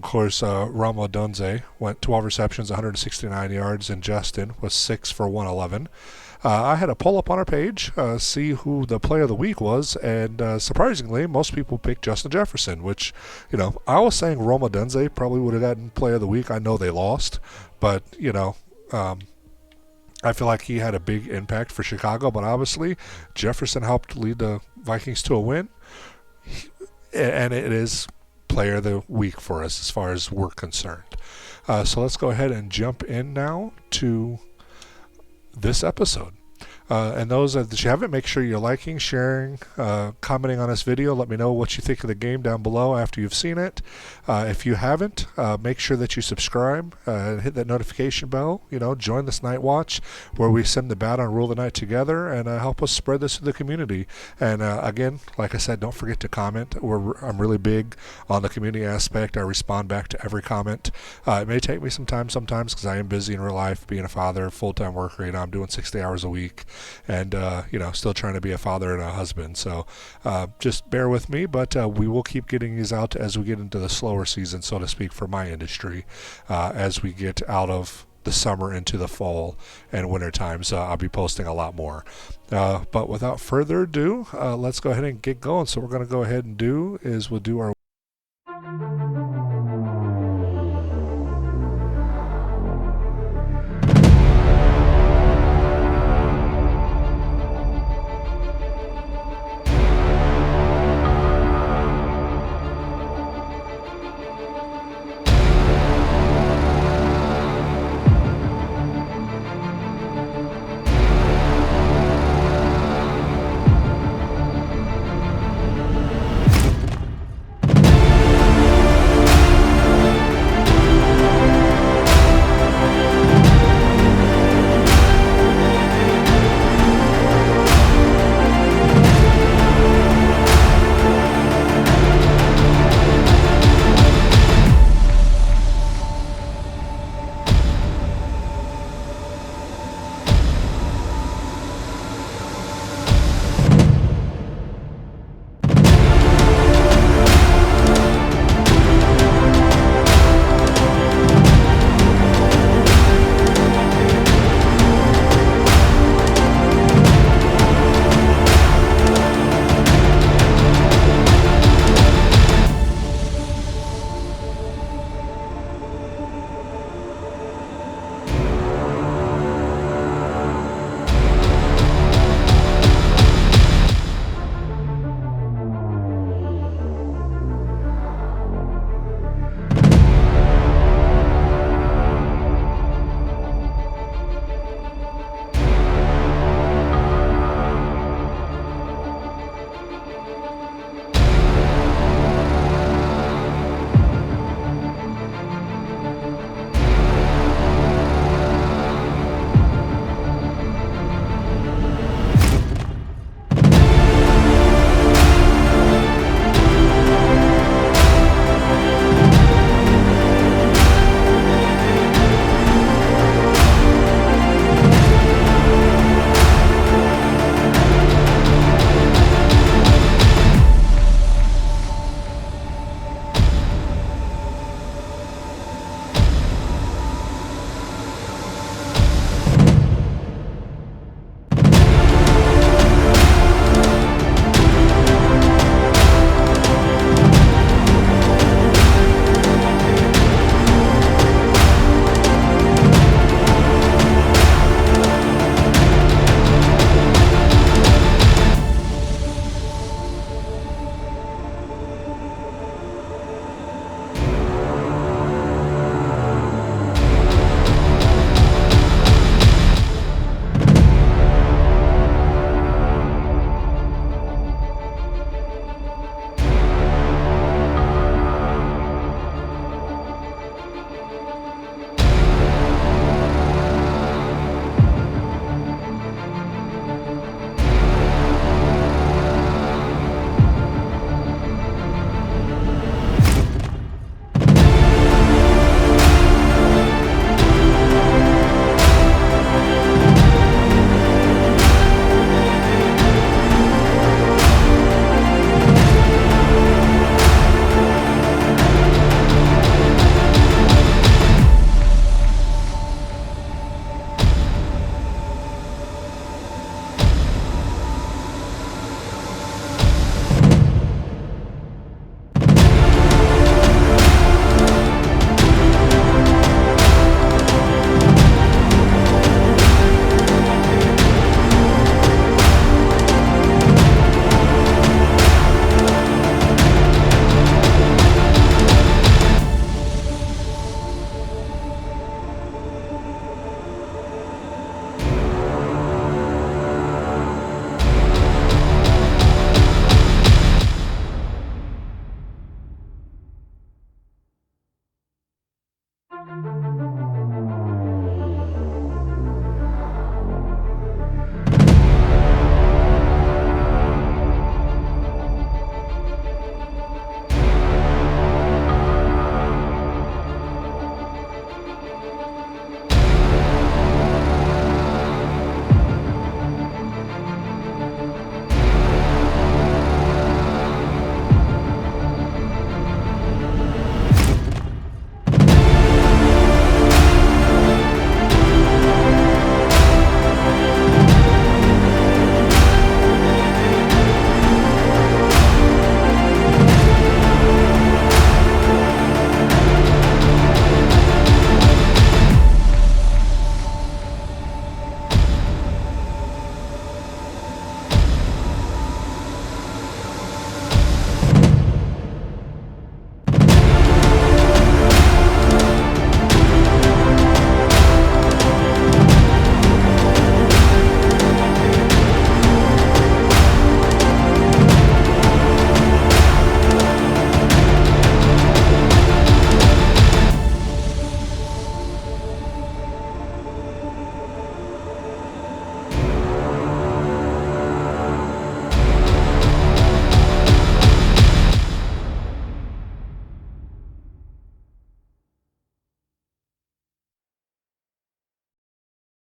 of course, Ramo Dunze went 12 receptions, 169 yards, and Justin was 6 for 111. I had a poll up on our page, see who the player of the week was, and surprisingly, most people picked Justin Jefferson, which, I was saying Roma Dunze probably would have gotten player of the week. I know they lost, but, I feel like he had a big impact for Chicago, but obviously Jefferson helped lead the Vikings to a win, and it is player of the week for us as far as we're concerned. So let's go ahead and jump in now to this episode. And those that you haven't, make sure you're liking, sharing, commenting on this video. Let me know what you think of the game down below after you've seen it. If you haven't, make sure that you subscribe and hit that notification bell. Join this Night Watch where we sim the battle and rule the night together, and help us spread this to the community. And again, like I said, don't forget to comment. I'm really big on the community aspect. I respond back to every comment. It may take me some time sometimes because I am busy in real life, being a father, full-time worker. I'm doing 60 hours a week. And, still trying to be a father and a husband. So just bear with me, but we will keep getting these out as we get into the slower season, so to speak, for my industry, as we get out of the summer into the fall and winter times. I'll be posting a lot more. But without further ado, let's go ahead and get going. So what we're going to go ahead and do is we'll do our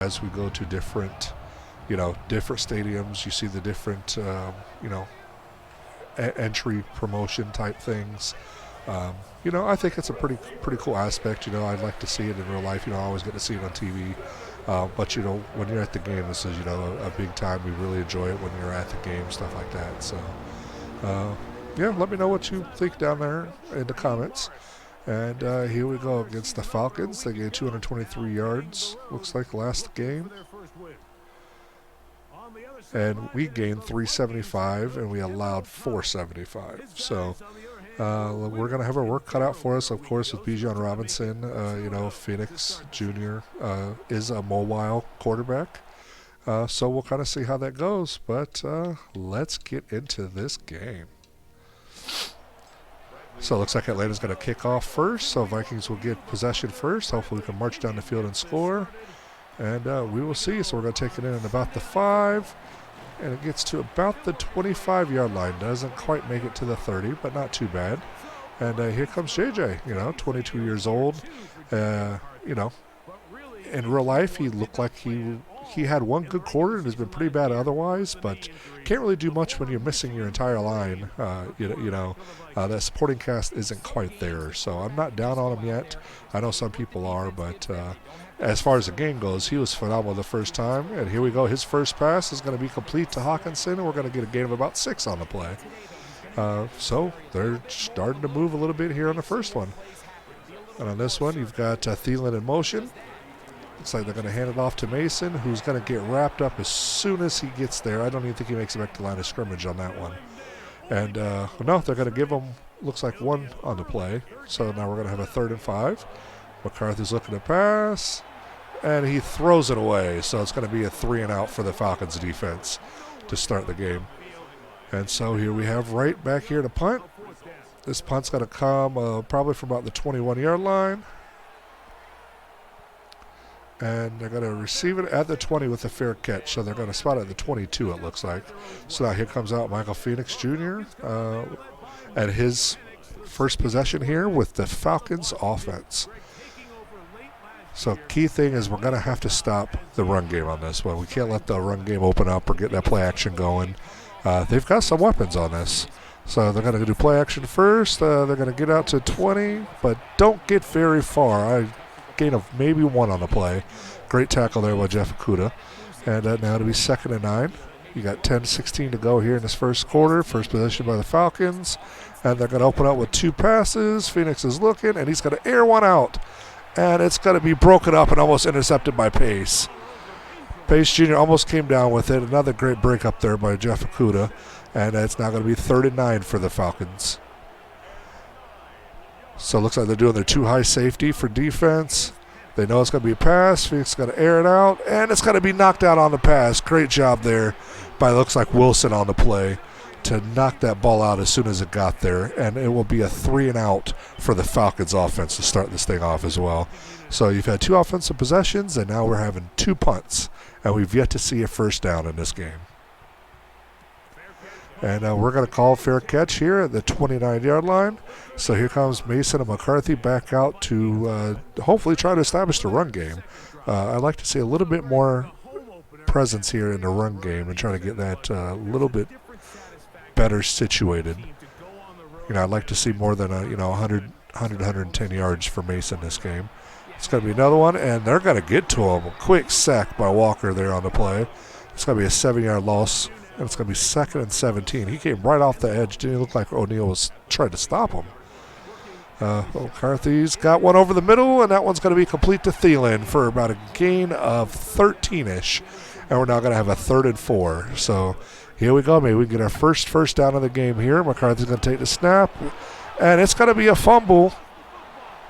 as we go to different, different stadiums. You see the different, entry promotion type things. I think it's a pretty cool aspect. I'd like to see it in real life. I always get to see it on TV. But when you're at the game, this is a big time. We really enjoy it when you're at the game, stuff like that. So, let me know what you think down there in the comments. And here we go against the Falcons. They gained 223 yards. Looks like last game. And we gained 375, and we allowed 475. So we're going to have our work cut out for us, of course, with Bijan Robinson. Phoenix Jr. Is a mobile quarterback. So we'll kind of see how that goes. But let's get into this game. So it looks like Atlanta's going to kick off first. So Vikings will get possession first. Hopefully we can march down the field and score. And we will see. So we're going to take it in at about the 5. And it gets to about the 25-yard line. Doesn't quite make it to the 30, but not too bad. And here comes JJ, 22 years old. In real life, he looked like he had one good quarter and has been pretty bad otherwise, but can't really do much when you're missing your entire line. That supporting cast isn't quite there. So I'm not down on him yet. I know some people are, but as far as the game goes, he was phenomenal the first time. And here we go. His first pass is going to be complete to Hawkinson, and we're going to get a gain of about 6 on the play. So they're starting to move a little bit here on the first one. And on this one, you've got Thielen in motion. Looks like they're going to hand it off to Mason, who's going to get wrapped up as soon as he gets there. I don't even think he makes it back to the line of scrimmage on that one. And, no, they're going to give him, looks like 1 on the play. So now we're going to have a 3rd and 5. McCarthy's looking to pass, and he throws it away. So it's going to be a 3 and out for the Falcons defense to start the game. And so here we have right back here to punt. This punt's going to come probably from about the 21-yard line. And they're going to receive it at the 20 with a fair catch. So they're going to spot it at the 22, it looks like. So now here comes out Michael Phoenix Jr. At his first possession here with the Falcons offense. So key thing is we're going to have to stop the run game on this one. We can't let the run game open up or get that play action going. They've got some weapons on this. So they're going to do play action first. They're going to get out to 20, but don't get very far. Gain of maybe 1 on the play. Great tackle there by Jeff Okudah. And now to be 2nd and 9. You got 10-16 to go here in this first quarter. First possession by the Falcons. And they're going to open up with 2 passes. Phoenix is looking, and he's going to air one out. And it's going to be broken up and almost intercepted by Pace. Pace Jr. almost came down with it. Another great break up there by Jeff Okudah. And it's now going to be 3rd and 9 for the Falcons. So it looks like they're doing their 2 high safety for defense. They know it's going to be a pass. Phoenix is going to air it out, and it's going to be knocked out on the pass. Great job there by, looks like, Wilson on the play to knock that ball out as soon as it got there. And it will be a 3 and out for the Falcons offense to start this thing off as well. So you've had 2 offensive possessions, and now we're having 2 punts. And we've yet to see a first down in this game. And we're going to call fair catch here at the 29-yard line. So here comes Mason and McCarthy back out to hopefully try to establish the run game. I'd like to see a little bit more presence here in the run game and try to get that a little bit better situated. I'd like to see more than 110 yards for Mason this game. It's going to be another one, and they're going to get to him. A quick sack by Walker there on the play. It's going to be a 7-yard loss. And it's going to be 2nd and 17. He came right off the edge. Didn't look like O'Neal was trying to stop him. McCarthy's got one over the middle, and that one's going to be complete to Thielen for about a gain of 13-ish. And we're now going to have a 3rd and 4. So here we go. Maybe we get our first down of the game here. McCarthy's going to take the snap, and it's going to be a fumble.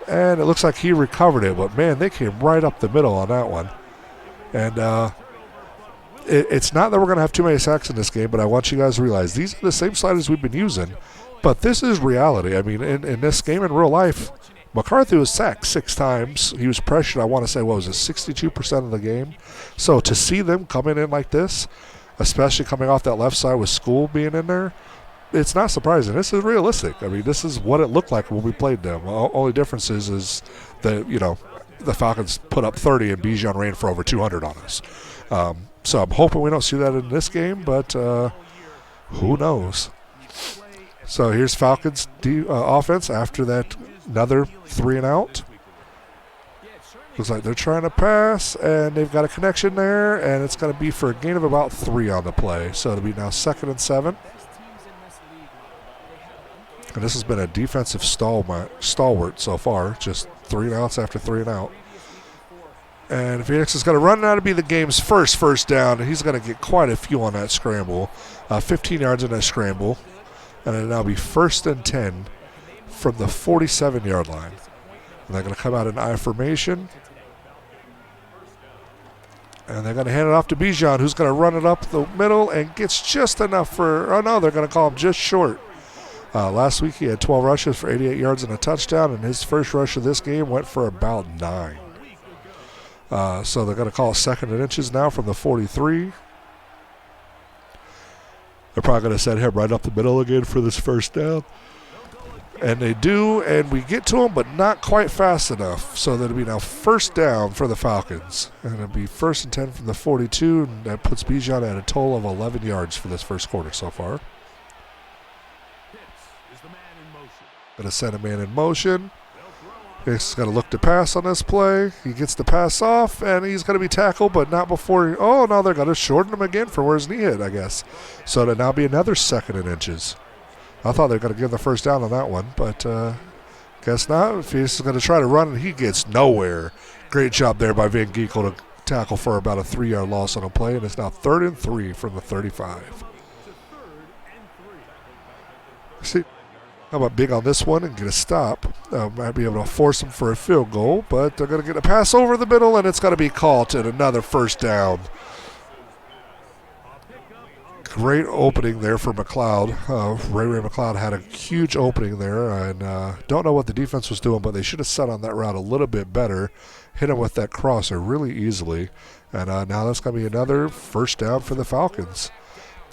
And it looks like he recovered it, but, man, they came right up the middle on that one. And it's not that we're going to have too many sacks in this game, but I want you guys to realize these are the same sliders we've been using. But this is reality. I mean, in this game in real life, McCarthy was sacked 6 times. He was pressured, I want to say, 62% of the game. So to see them coming in like this, especially coming off that left side with School being in there, it's not surprising. This is realistic. I mean, this is what it looked like when we played them. Only difference is that, the Falcons put up 30 and Bijan ran for over 200 on us. So I'm hoping we don't see that in this game, but who knows? So here's Falcons offense after that, another 3 and out. Looks like they're trying to pass, and they've got a connection there, and it's going to be for a gain of about 3 on the play. So it'll be now 2nd and 7. And this has been a defensive stalwart so far, just 3 and outs after 3 and out. And Phoenix is going to run out to be the game's first down, and he's going to get quite a few on that scramble. 15 yards in that scramble. And it'll now be 1st and 10 from the 47-yard line. And they're going to come out in I formation. And they're going to hand it off to Bijan, who's going to run it up the middle and gets just enough for, oh no, they're going to call him just short. Last week he had 12 rushes for 88 yards and a touchdown, and his first rush of this game went for about 9. So they're going to call 2nd and inches now from the 43. They're probably going to set him right up the middle again for this 1st down. And they do, and we get to him, but not quite fast enough. So that'll be now 1st down for the Falcons. And it'll be 1st and 10 from the 42, and that puts Bijan at a total of 11 yards for this 1st quarter so far. Going to send a man in motion. He's going to look to pass on this play. He gets the pass off, and he's going to be tackled, but not before. Oh, no, they're going to shorten him again for where his knee hit, I guess. So it'll now be another 2nd and inches. I thought they were going to give the 1st down on that one, but guess not. Phoenix is going to try to run, and he gets nowhere. Great job there by Van Ginkel to tackle for about a 3-yard loss on a play, and it's now 3rd and 3 from the 35. See, how about big on this one and get a stop? Might be able to force them for a field goal, but they're going to get a pass over the middle, and it's going to be caught at another 1st down. Great opening there for McLeod. Ray McLeod had a huge opening there, and don't know what the defense was doing, but they should have set on that route a little bit better. Hit him with that crosser really easily, and now that's going to be another 1st down for the Falcons.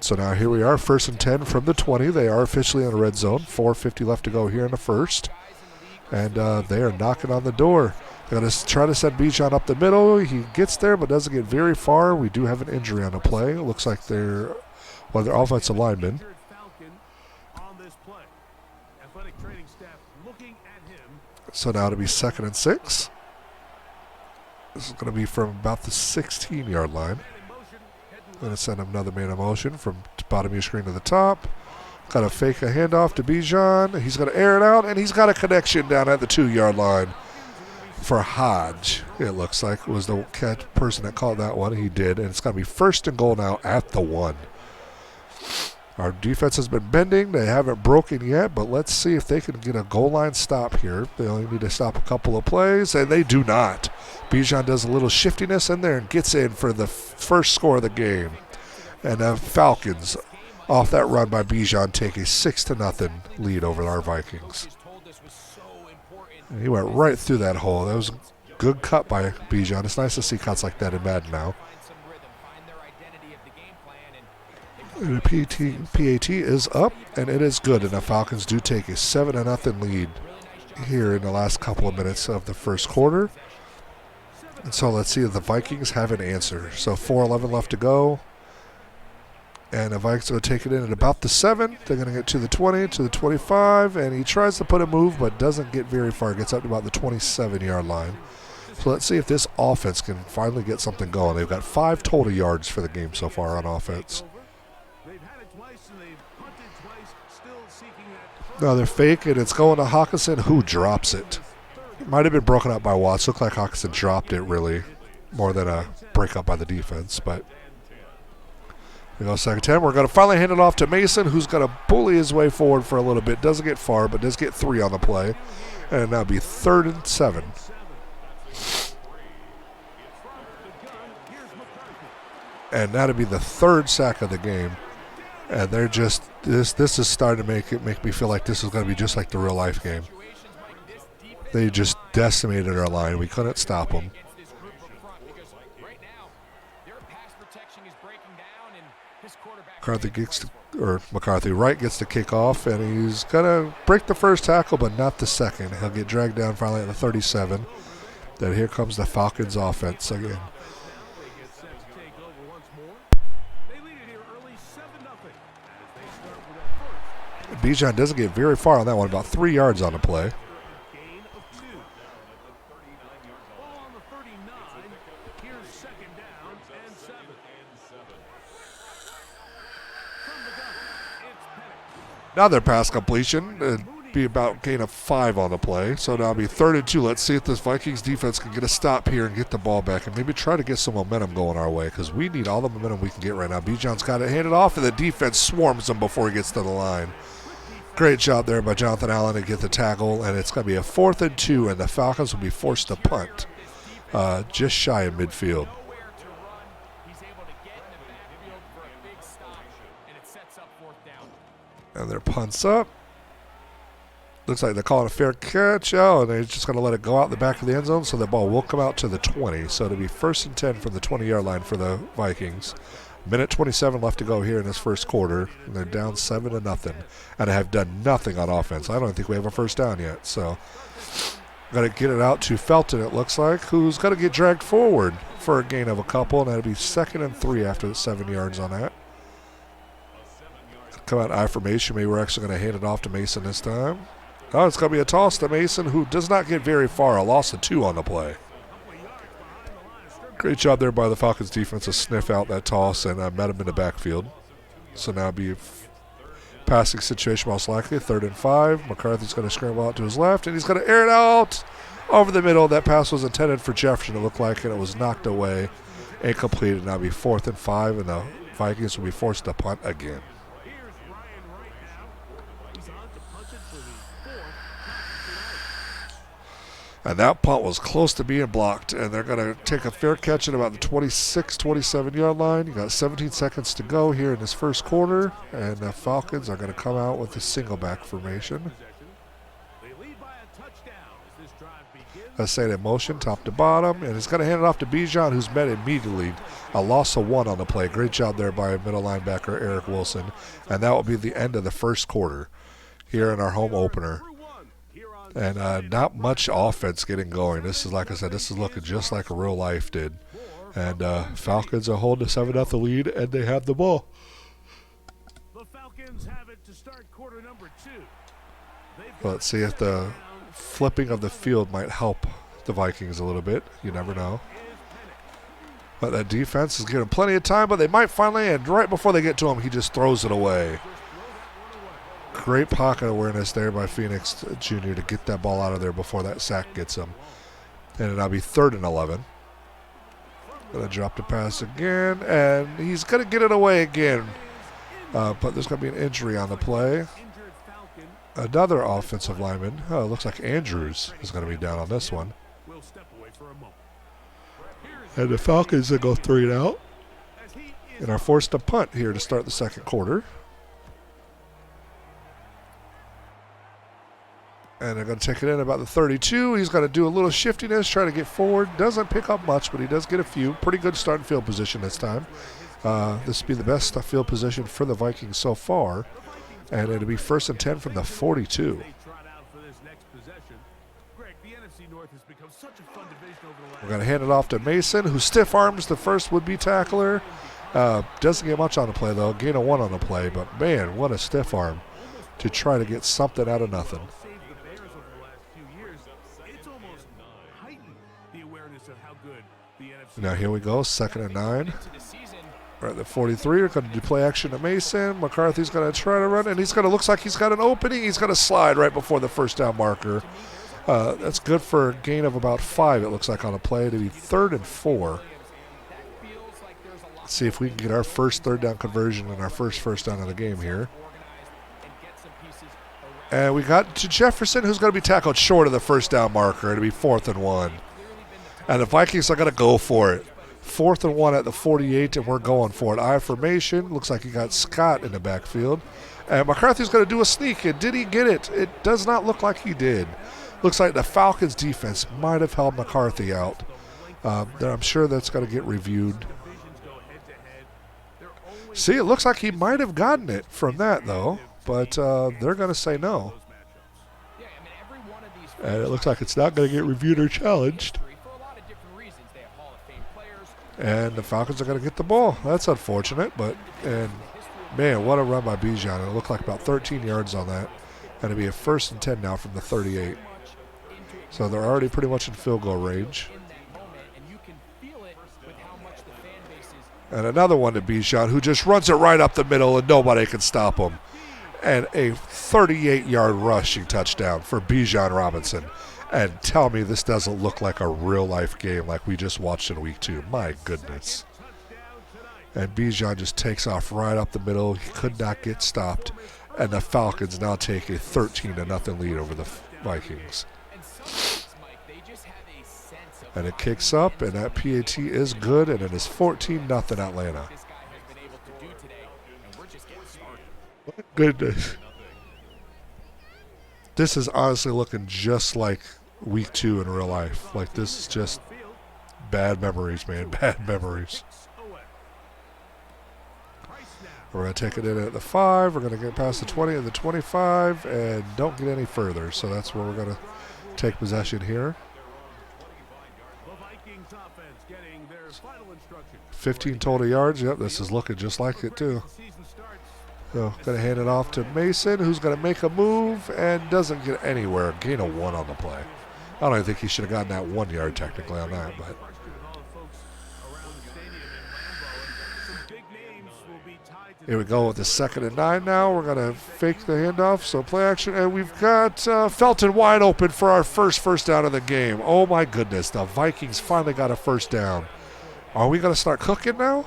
So now here we are, 1st and 10 from the 20. They are officially in the red zone. 4:50 left to go here in the 1st, and they are knocking on the door. They're going to try to send Bijan up the middle. He gets there, but doesn't get very far. We do have an injury on the play. It looks like they're their offensive linemen. So now it'll be 2nd and 6. This is going to be from about the 16-yard line. Going to send him another man in motion from bottom of your screen to the top. Got to fake a handoff to Bijan. He's going to air it out, and he's got a connection down at the 2-yard line for Hodge. It looks like it was the person that called that one. He did, and it's going to be 1st and goal now at the 1. Our defense has been bending. They haven't broken yet, but let's see if they can get a goal line stop here. They only need to stop a couple of plays, and they do not. Bijan does a little shiftiness in there and gets in for the 1st score of the game. And the Falcons, off that run by Bijan, take a 6-0 lead over our Vikings. And he went right through that hole. That was a good cut by Bijan. It's nice to see cuts like that in Madden now. And the PAT is up, and it is good. And the Falcons do take a 7-0 lead here in the last couple of minutes of the 1st quarter. And so let's see if the Vikings have an answer. So 4:11 left to go. And the Vikings are going to take it in at about the 7. They're going to get to the 20, to the 25, and he tries to put a move but doesn't get very far. Gets up to about the 27-yard line. So let's see if this offense can finally get something going. They've got 5 total yards for the game so far on offense. No, they're fake, and it's going to Hawkinson, who drops it. It might have been broken up by Watts. Looked like Hawkinson dropped it, really, more than a breakup by the defense. But we go 2nd and 10. We're going to finally hand it off to Mason, who's going to bully his way forward for a little bit. Doesn't get far, but does get 3 on the play. And that'll be 3rd and 7. And that'll be the 3rd sack of the game. And they're just this is starting to make me feel like this is going to be just like the real life game. They just decimated our line. We couldn't stop them. McCarthy gets to or McCarthy. Wright gets the kickoff, and he's going to break the first tackle, but not the second. He'll get dragged down finally at the 37. Then here comes the Falcons offense again. Bijan doesn't get very far on that one, about 3 yards on the play. Another pass completion. It'd be about gain of 5 on the play. So now it'll be 3rd and 2. Let's see if this Vikings defense can get a stop here and get the ball back and maybe try to get some momentum going our way, because we need all the momentum we can get right now. Bijan's got it handed off, and the defense swarms him before he gets to the line. Great job there by Jonathan Allen to get the tackle, and it's going to be a 4th and 2, and the Falcons will be forced to punt just shy of midfield. And their punt's up. Looks like they're calling a fair catch. Oh, and they're just going to let it go out the back of the end zone, so the ball will come out to the 20. So it'll be 1st and 10 from the 20-yard line for the Vikings. Minute 27 left to go here in this first quarter. And they're down 7-0, and have done nothing on offense. I don't think we have a first down yet. So got to get it out to Felton, it looks like, who's going to get dragged forward for a gain of a couple, and that'll be 2nd and 3 after the 7 yards on that. Come out I formation. Maybe we're actually going to hand it off to Mason this time. Oh, it's going to be a toss to Mason, who does not get very far. A loss of 2 on the play. Great job there by the Falcons defense to sniff out that toss and met him in the backfield. So now it'll be a passing situation most likely. 3rd and 5. McCarthy's going to scramble out to his left, and he's going to air it out over the middle. That pass was intended for Jefferson, it looked like, and it was knocked away and completed. Now it'll be 4th and 5, and the Vikings will be forced to punt again. And that punt was close to being blocked, and they're going to take a fair catch at about the 26, 27-yard line. You got 17 seconds to go here in this first quarter, and the Falcons are going to come out with a single back formation. Let's say that motion top to bottom, and it's going to hand it off to Bijan, who's met immediately. A loss of 1 on the play. Great job there by middle linebacker Eric Wilson, and that will be the end of the first quarter here in our home opener. And not much offense getting going. This is, like I said, this is looking just like real life did. And Falcons are holding a 7-0 lead, and they have the ball. The Falcons have it to start quarter number 2. Let's see if the flipping of the field might help the Vikings a little bit. You never know. But that defense is giving plenty of time, but they might finally end. Right before they get to him, he just throws it away. Great pocket awareness there by Phoenix Jr. to get that ball out of there before that sack gets him. And it'll be 3rd and 11. Going to drop the pass again, and he's going to get it away again. But there's going to be an injury on the play. Another offensive lineman, looks like Andrews, is going to be down on this one. And the Falcons will go 3 and out and are forced to punt here to start the second quarter. And they're going to take it in about the 32. He's going to do a little shiftiness, try to get forward. Doesn't pick up much, but he does get a few. Pretty good starting field position this time. This will be the best field position for the Vikings so far. And it'll be 1st and 10 from the 42. We're going to hand it off to Mason, who stiff arms the first would-be tackler. Doesn't get much on the play, though. Gain of 1 on the play. But, man, what a stiff arm to try to get something out of nothing. Now here we go, 2nd and 9. We're at the 43. We're going to do play action to Mason. McCarthy's going to try to run, and he's going to looks like he's got an opening. He's going to slide right before the first down marker. That's good for a gain of about 5, it looks like, on a play. To be 3rd and 4. Let's see if we can get our first 3rd down conversion and our first down of the game here. And we got to Jefferson, who's going to be tackled short of the first down marker. It'll be 4th and 1. And the Vikings are going to go for it. 4th and 1 at the 48, and we're going for it. I formation. Looks like he got Scott in the backfield. And McCarthy's going to do a sneak. And did he get it? It does not look like he did. Looks like the Falcons defense might have held McCarthy out. I'm sure that's going to get reviewed. See, it looks like he might have gotten it from that, though. But they're going to say no. And it looks like it's not going to get reviewed or challenged. And the Falcons are going to get the ball. That's unfortunate, but man, what a run by Bijan. It looked like about 13 yards on that. And it'll be a 1st and 10 now from the 38. So they're already pretty much in field goal range. And another one to Bijan, who just runs it right up the middle and nobody can stop him. And a 38-yard rushing touchdown for Bijan Robinson. And tell me this doesn't look like a real-life game like we just watched in week 2. My goodness. And Bijan just takes off right up the middle. He could not get stopped. And the Falcons now take a 13-0 lead over the Vikings. And it kicks up, and that PAT is good, and it is 14-0 Atlanta. Goodness. This is honestly looking just like week 2 in real life. Like, this is just bad memories, man. Bad memories. We're going to take it in at the 5. We're going to get past the 20 and the 25 and don't get any further. So that's where we're going to take possession here. 15 total yards. Yep, this is looking just like it, too. So, going to hand it off to Mason, who's going to make a move and doesn't get anywhere. Gain of 1 on the play. I don't even think he should have gotten that 1 yard technically on that, but. Here we go with the 2nd and 9 now. We're going to fake the handoff, so play action. And we've got Felton wide open for our first down of the game. Oh, my goodness. The Vikings finally got a 1st down. Are we going to start cooking now?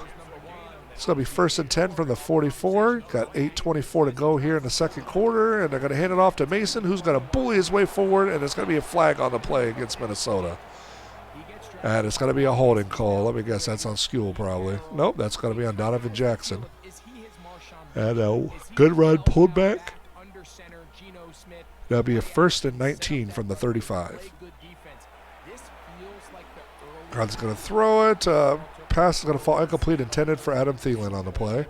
It's going to be 1st and 10 from the 44. Got 8:24 to go here in the 2nd quarter, and they're going to hand it off to Mason, who's going to bully his way forward, and it's going to be a flag on the play against Minnesota. And it's going to be a holding call. Let me guess, that's on Skule probably. Nope, that's going to be on Donovan Jackson. And a good run pulled back. That'll be a 1st and 19 from the 35. God's going to throw it. Pass is going to fall incomplete, intended for Adam Thielen on the play.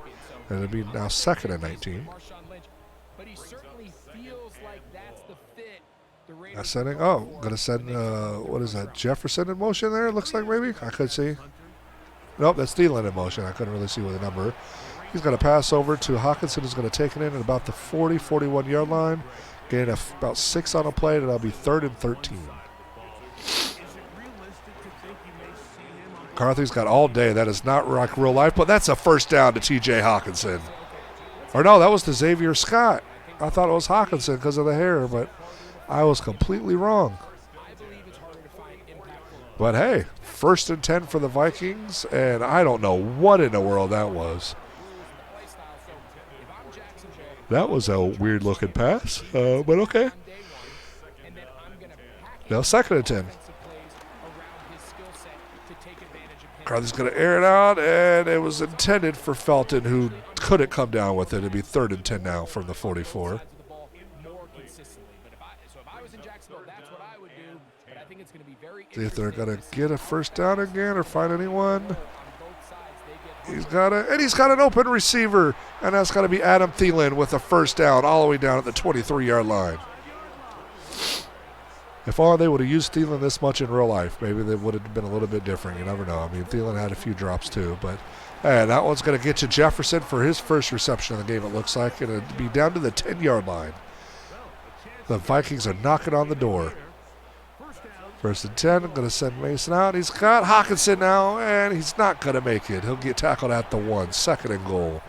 And it'll be now 2nd and 19. Sending, going to send, what is that, Jefferson in motion there, it looks like maybe? I could see. Nope, that's Thielen in motion. I couldn't really see with the number. He's going to pass over to Hawkinson, who's going to take it in at about the 40, 41-yard line. Gain about 6 on a play, and that'll be 3rd and 13. McCarthy's got all day. That is not like real life, but that's a 1st down to T.J. Hawkinson. Or no, that was to Xavier Scott. I thought it was Hawkinson because of the hair, but I was completely wrong. But hey, 1st and 10 for the Vikings, and I don't know what in the world that was. That was a weird-looking pass, but okay. Now 2nd and 10. Carly's going to air it out, and it was intended for Felton, who couldn't come down with it. It'd be 3rd and 10 now from the 44. See if they're going to get a 1st down again or find anyone. He's got an open receiver, and that's going to be Adam Thielen with a 1st down all the way down at the 23-yard line. If only they would have used Thielen this much in real life, maybe they would have been a little bit different. You never know. I mean, Thielen had a few drops too, but hey, that one's going to get to Jefferson for his 1st reception of the game, it looks like. It'll be down to the 10-yard line. The Vikings are knocking on the door. 1st and 10, I'm going to send Mason out. He's got Hawkinson now, and he's not going to make it. He'll get tackled at the 1, 2nd and goal.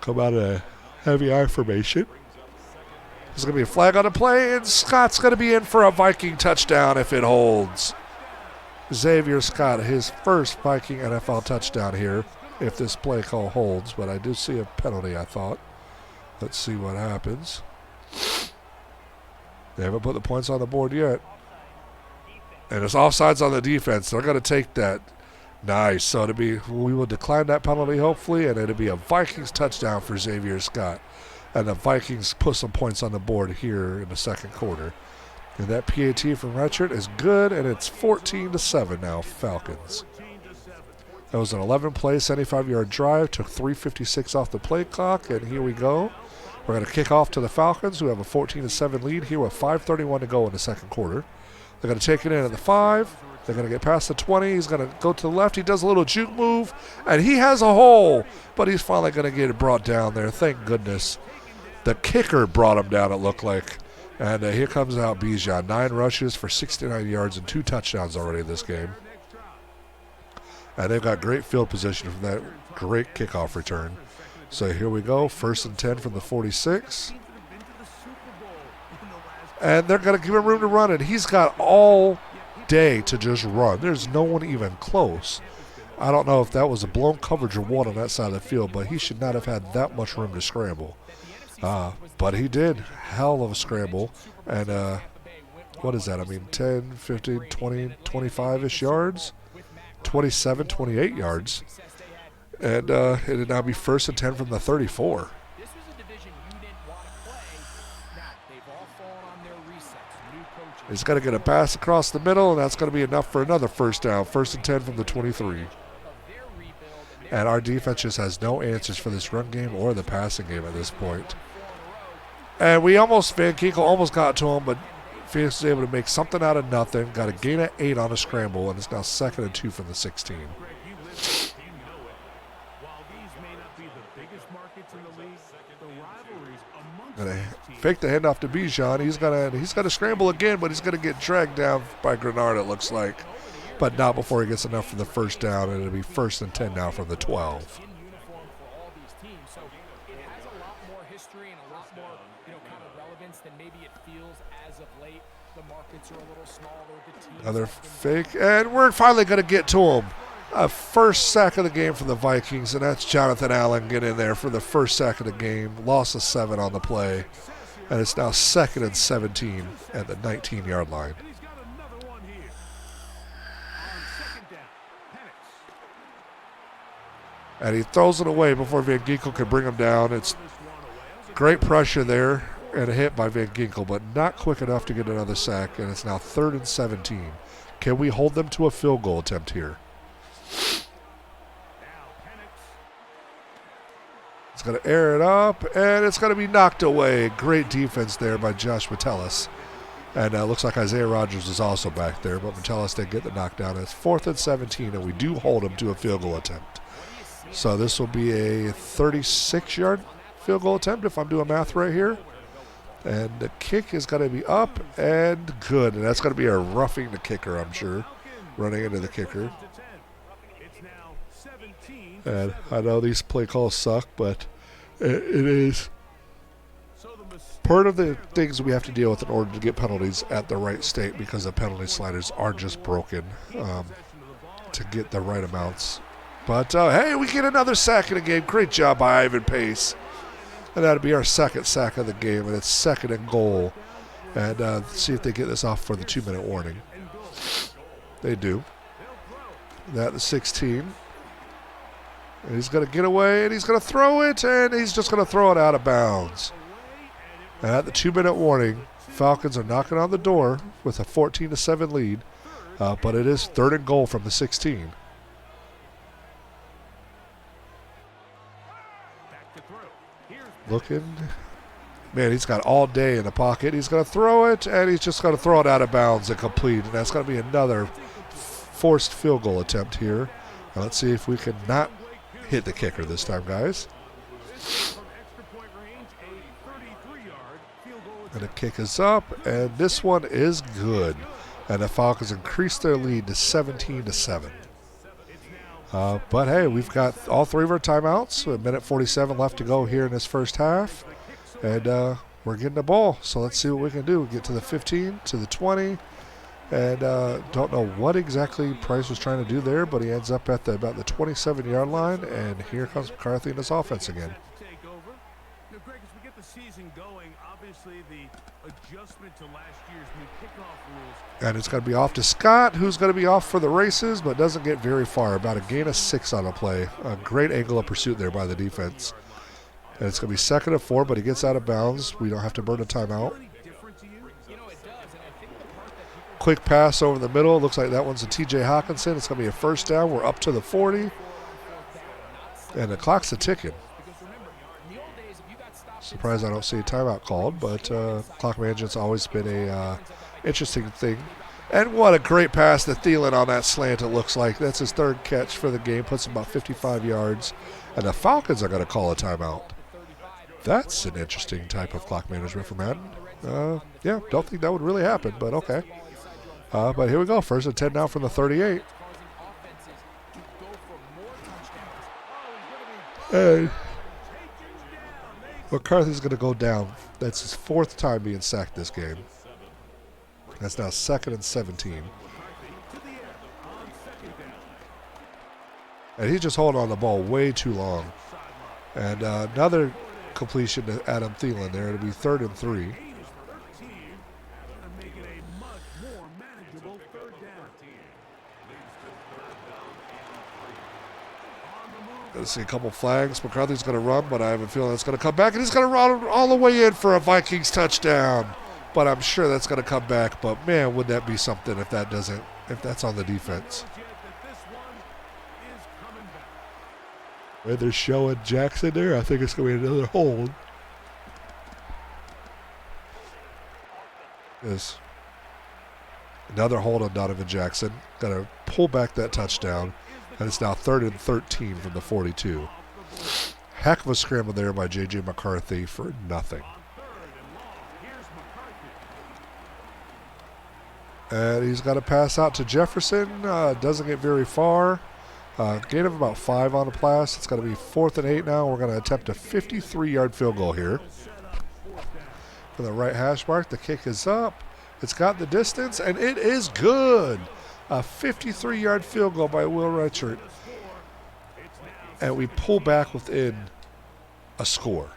Come out of a heavy eye formation. There's going to be a flag on the play, and Scott's going to be in for a Viking touchdown if it holds. Xavier Scott, his 1st Viking NFL touchdown here, if this play call holds. But I do see a penalty, I thought. Let's see what happens. They haven't put the points on the board yet. And it's offsides on the defense. They're going to take that. Nice. So we will decline that penalty, hopefully, and it'll be a Vikings touchdown for Xavier Scott. And the Vikings put some points on the board here in the 2nd quarter. And that PAT from Richard is good, and it's 14-7 now, Falcons. That was an 11-play, 75-yard drive. Took 3:56 off the play clock, and here we go. We're going to kick off to the Falcons, who have a 14-7 lead here with 5:31 to go in the second quarter. They're going to take it in at the 5. They're going to get past the 20. He's going to go to the left. He does a little juke move, and he has a hole, but he's finally going to get it brought down there. Thank goodness. The kicker brought him down, it looked like. And here comes out Bijan. 9 rushes for 69 yards and 2 touchdowns already in this game. And they've got great field position from that great kickoff return. So here we go. 1st and 10 from the 46. And they're going to give him room to run it. He's got all day to just run. There's no one even close. I don't know if that was a blown coverage or what on that side of the field, but he should not have had that much room to scramble. But he did. Hell of a scramble. And what is that? I mean, 10, 15, 20, 25-ish yards? 27, 28 yards. And it'd now be 1st and 10 from the 34. He's got to get a pass across the middle, and that's going to be enough for another 1st down. 1st and 10 from the 23. And our defense just has no answers for this run game or the passing game at this point. And Van Ginkel almost got to him, but Phoenix was able to make something out of nothing. Got a gain of 8 on a scramble, and it's now 2nd and 2 from the 16. Gonna fake the handoff to Bijan. He's gonna scramble again, but he's gonna get dragged down by Grenard, it looks like. But not before he gets enough for the 1st down, and it'll be 1st and 10 now from the 12. Another fake, and we're finally gonna get to him. A 1st sack of the game for the Vikings, and that's Jonathan Allen getting in there for the 1st sack of the game. Loss of 7 on the play, and it's now 2nd and 17 at the 19-yard line. And he throws it away before Van Ginkel can bring him down. It's great pressure there and a hit by Van Ginkel, but not quick enough to get another sack, and it's now 3rd and 17. Can we hold them to a field goal attempt here? It's going to air it up, and it's going to be knocked away. Great defense there by Josh Metellus. And it looks like Isaiah Rodgers is also back there, but Metellus didn't get the knockdown. It's 4th and 17, and we do hold him to a field goal attempt. So this will be a 36-yard field goal attempt, if I'm doing math right here. And the kick is going to be up and good. And that's going to be a roughing the kicker, I'm sure, running into the kicker. And I know these play calls suck, but it is part of the things we have to deal with in order to get penalties at the right state, because the penalty sliders are just broken to get the right amounts. But, hey, we get another sack in the game. Great job by Ivan Pace. And that'll be our 2nd sack of the game, and it's 2nd and goal. And see if they get this off for the 2-minute warning. They do. That the 16. And he's going to get away, and he's going to throw it, and he's just going to throw it out of bounds. And at the 2-minute warning, Falcons are knocking on the door with a 14-7 lead, but it is 3rd and goal from the 16. Looking. Man, he's got all day in the pocket. He's going to throw it, and he's just going to throw it out of bounds and complete. And that's going to be another forced field goal attempt here. Now let's see if we can not hit the kicker this time, guys. And the kick is up, and this one is good. And the Falcons increase their lead to 17-7. But hey, we've got all 3 of our timeouts. A minute 47 left to go here in this 1st half. And we're getting the ball. So let's see what we can do. We get to the 15, to the 20. And don't know what exactly Price was trying to do there, but he ends up at about the 27-yard line. And here comes McCarthy and his offense again. And it's going to be off to Scott, who's going to be off for the races, but doesn't get very far. About a gain of 6 on a play. A great angle of pursuit there by the defense. And it's going to be 2nd and 4, but he gets out of bounds. We don't have to burn a timeout. quick pass over the middle. Looks like that one's a T.J. Hawkinson. It's going to be a first down. We're up to the 40. And the clock's a-ticking. Surprised I don't see a timeout called, but clock management's always been a interesting thing. And what a great pass to Thielen on that slant, it looks like. That's his third catch for the game. Puts him about 55 yards. And the Falcons are going to call a timeout. That's an interesting type of clock management for Madden. Yeah, don't think that would really happen, but okay. But here we go. First and 10 now from the 38. And McCarthy's going to go down. That's his fourth time being sacked this game. That's now 2nd and 17. And he's just holding on the ball way too long. And another completion to Adam Thielen there. It'll be 3rd and 3. Let's see a couple flags. McCarthy's going to run, but I have a feeling it's going to come back. And he's going to run all the way in for a Vikings touchdown. But I'm sure that's going to come back. But, man, would that be something if that's on the defense. And they're showing Jackson there. I think it's going to be another hold. Yes. Another hold on Donovan Jackson. Got to pull back that touchdown. And it's now 3rd and 13 from the 42. Heck of a scramble there by J.J. McCarthy for nothing. And he's got to pass out to Jefferson. Doesn't get very far. Gain of about 5 on the pass. It's going to be 4th and 8 now. We're going to attempt a 53-yard field goal here. For the right hash mark, the kick is up. It's got the distance, and it is good. A 53-yard field goal by Will Reichert. And we pull back within a score.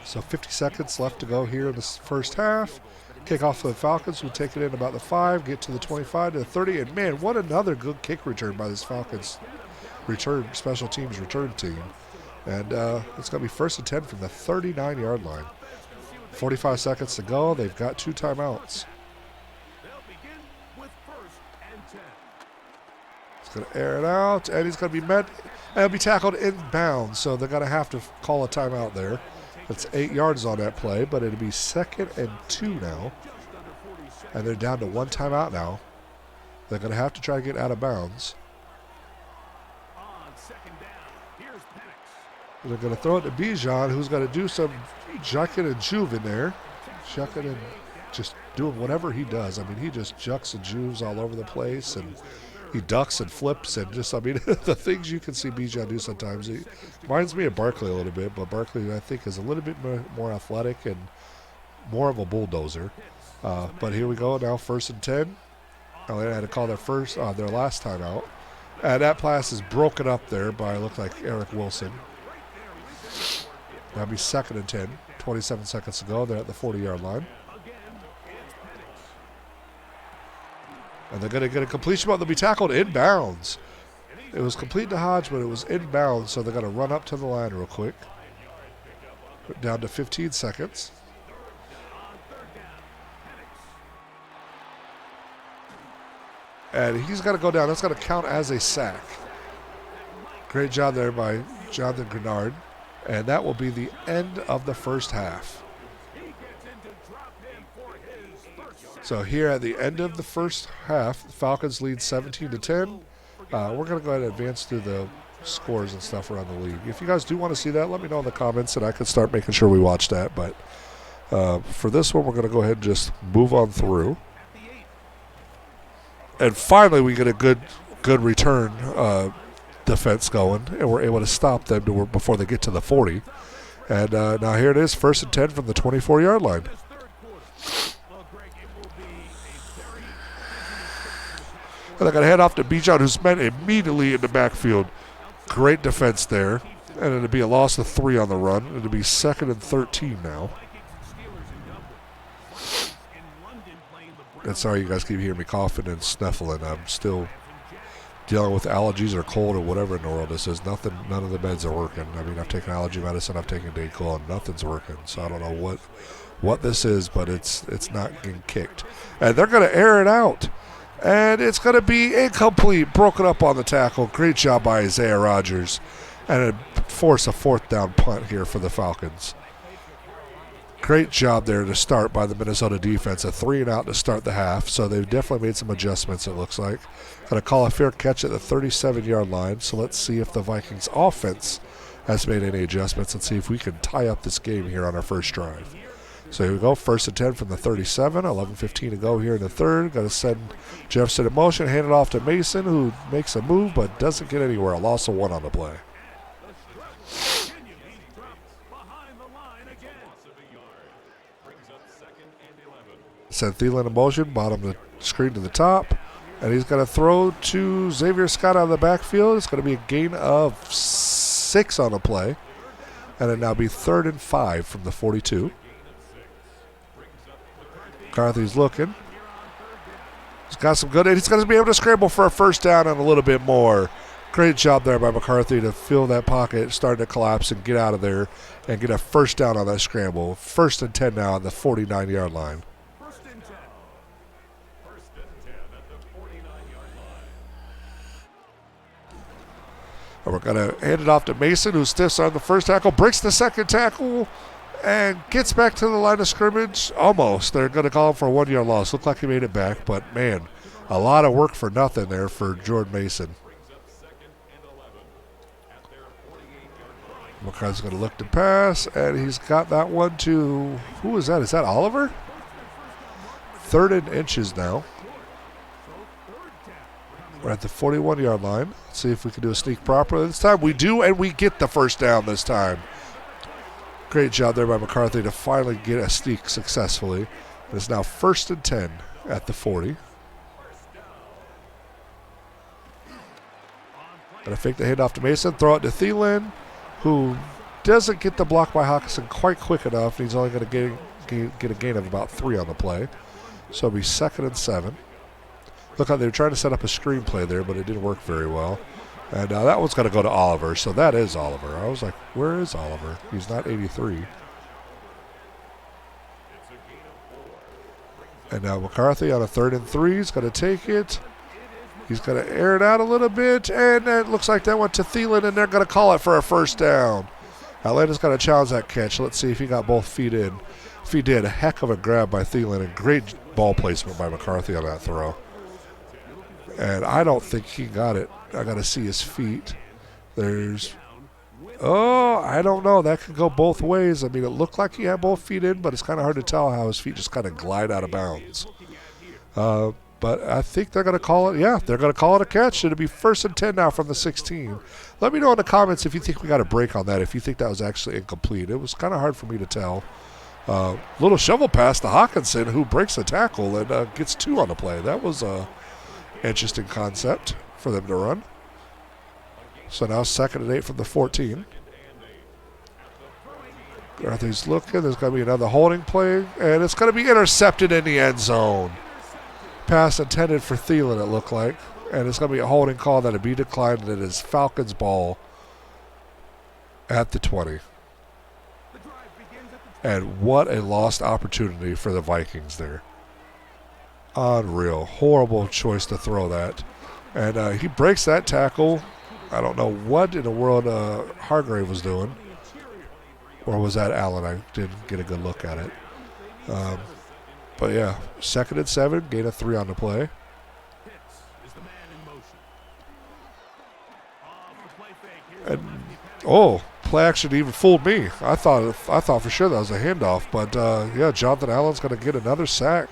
So 50 seconds left to go here in the first half. Kick off for the Falcons. We take it in about the 5, get to the 25 to the 30. And, man, what another good kick return by this Falcons special teams return team. And it's going to be 1st and 10 from the 39-yard line. 45 seconds to go. They've got 2 timeouts. He's going to air it out, and he's going to be met and he'll be tackled inbounds. So they're going to have to call a timeout there. That's 8 yards on that play, but it'll be 2nd and 2 now. And they're down to 1 timeout now. They're going to have to try to get out of bounds. They're going to throw it to Bijan, who's going to do some jucking and juving there. Jucking and just doing whatever he does. I mean, he just jucks and juves all over the place, and he ducks and flips and just, I mean, the things you can see Bijan do sometimes. He reminds me of Barkley a little bit, but Barkley, I think, is a little bit more athletic and more of a bulldozer. But here we go now, 1st and 10. Oh, they had to call their last timeout. And that pass is broken up there by, looked like Eric Wilson. That'll be 2nd and 10. 27 seconds to go. They're at the 40-yard line. And they're going to get a completion, but they'll be tackled inbounds. It was complete to Hodge, but it was inbounds, so they're going to run up to the line real quick. Down to 15 seconds. And he's got to go down. That's going to count as a sack. Great job there by Jonathan Grenard. And that will be the end of the first half. So here at the end of the first half, the Falcons lead 17-10. We're going to go ahead and advance through the scores and stuff around the league. If you guys do want to see that, let me know in the comments, and I can start making sure we watch that. But for this one, we're going to go ahead and just move on through. And finally, we get a good return defense going, and we're able to stop them before they get to the 40. And now here it is, 1st and 10 from the 24-yard line. And they're going to head off to Bijan, who's met immediately in the backfield. Great defense there. And it'll be a loss of 3 on the run. It'll be 2nd and 13 now. And sorry, you guys keep hearing me coughing and snuffling. I'm still dealing with allergies or cold or whatever in the world this is. None of the meds are working. I mean, I've taken allergy medicine, I've taken Dayquil, and nothing's working. So I don't know what this is, but it's not getting kicked. And they're going to air it out. And it's going to be incomplete, broken up on the tackle. Great job by Isaiah Rodgers. And it force a 4th down punt here for the Falcons. Great job there to start by the Minnesota defense. A 3-and-out to start the half. So they've definitely made some adjustments, it looks like. Going to call a fair catch at the 37-yard line. So let's see if the Vikings offense has made any adjustments and see if we can tie up this game here on our first drive. So here we go, 1st and 10 from the 37, 11:15 to go here in the third. Got to send Jefferson in motion, hand it off to Mason, who makes a move but doesn't get anywhere. A loss of 1 on the play. Send Thielen in motion, bottom of the screen to the top. And he's going to throw to Xavier Scott out of the backfield. It's going to be a gain of 6 on the play. And it'll now be 3rd and 5 from the 42. McCarthy's looking. He's got some good, and he's going to be able to scramble for a 1st down and a little bit more. Great job there by McCarthy to fill that pocket, start to collapse and get out of there and get a 1st down on that scramble. 1st and 10 now at the 49-yard line. And we're going to hand it off to Mason, who stiffs on the 1st tackle, breaks the 2nd tackle, and gets back to the line of scrimmage. Almost. They're going to call him for a 1-yard loss. Looked like he made it back, but, man, a lot of work for nothing there for Jordan Mason. McCarthy's going to look to pass, and he's got that one to, who is that? Is that Oliver? 3rd and inches now. We're at the 41-yard line. Let's see if we can do a sneak properly this time. We do, and we get the 1st down this time. Great job there by McCarthy to finally get a sneak successfully. It's now 1st and 10 at the 40. Gonna fake the handoff to Mason, throw it to Thielen, who doesn't get the block by Hawkinson quite quick enough. He's only going to get a gain of about 3 on the play. So it'll be 2nd and 7. Looked like they were trying to set up a screenplay there, but it didn't work very well. And that one's going to go to Oliver, so that is Oliver. I was like, where is Oliver? He's not 83. And now McCarthy on a 3rd and 3 is going to take it. He's going to air it out a little bit, and it looks like that went to Thielen, and they're going to call it for a 1st down. Atlanta's going to challenge that catch. Let's see if he got both feet in. If he did, a heck of a grab by Thielen, and great ball placement by McCarthy on that throw. And I don't think he got it. I got to see his feet. I don't know. That could go both ways. I mean, it looked like he had both feet in, but it's kind of hard to tell how his feet just kind of glide out of bounds. But I think they're going to call it, they're going to call it a catch. It'll be 1st and 10 now from the 16. Let me know in the comments if you think we got a break on that, if you think that was actually incomplete. It was kind of hard for me to tell. Little shovel pass to Hawkinson, who breaks the tackle and gets 2 on the play. That was a interesting concept for them to run. So now 2nd and 8 from the 14. Arthur's looking. There's going to be another holding play, and it's going to be intercepted in the end zone. Pass intended for Thielen, it looked like. And it's going to be a holding call that'll be declined, and it is Falcons ball at the 20. And what a lost opportunity for the Vikings there. Unreal. Horrible choice to throw that. And he breaks that tackle. I don't know what in the world Hargrave was doing. Or was that Allen? I didn't get a good look at it. But yeah, 2nd and 7, gain of 3 on the play. And play action even fooled me. I thought for sure that was a handoff, but Jonathan Allen's going to get another sack,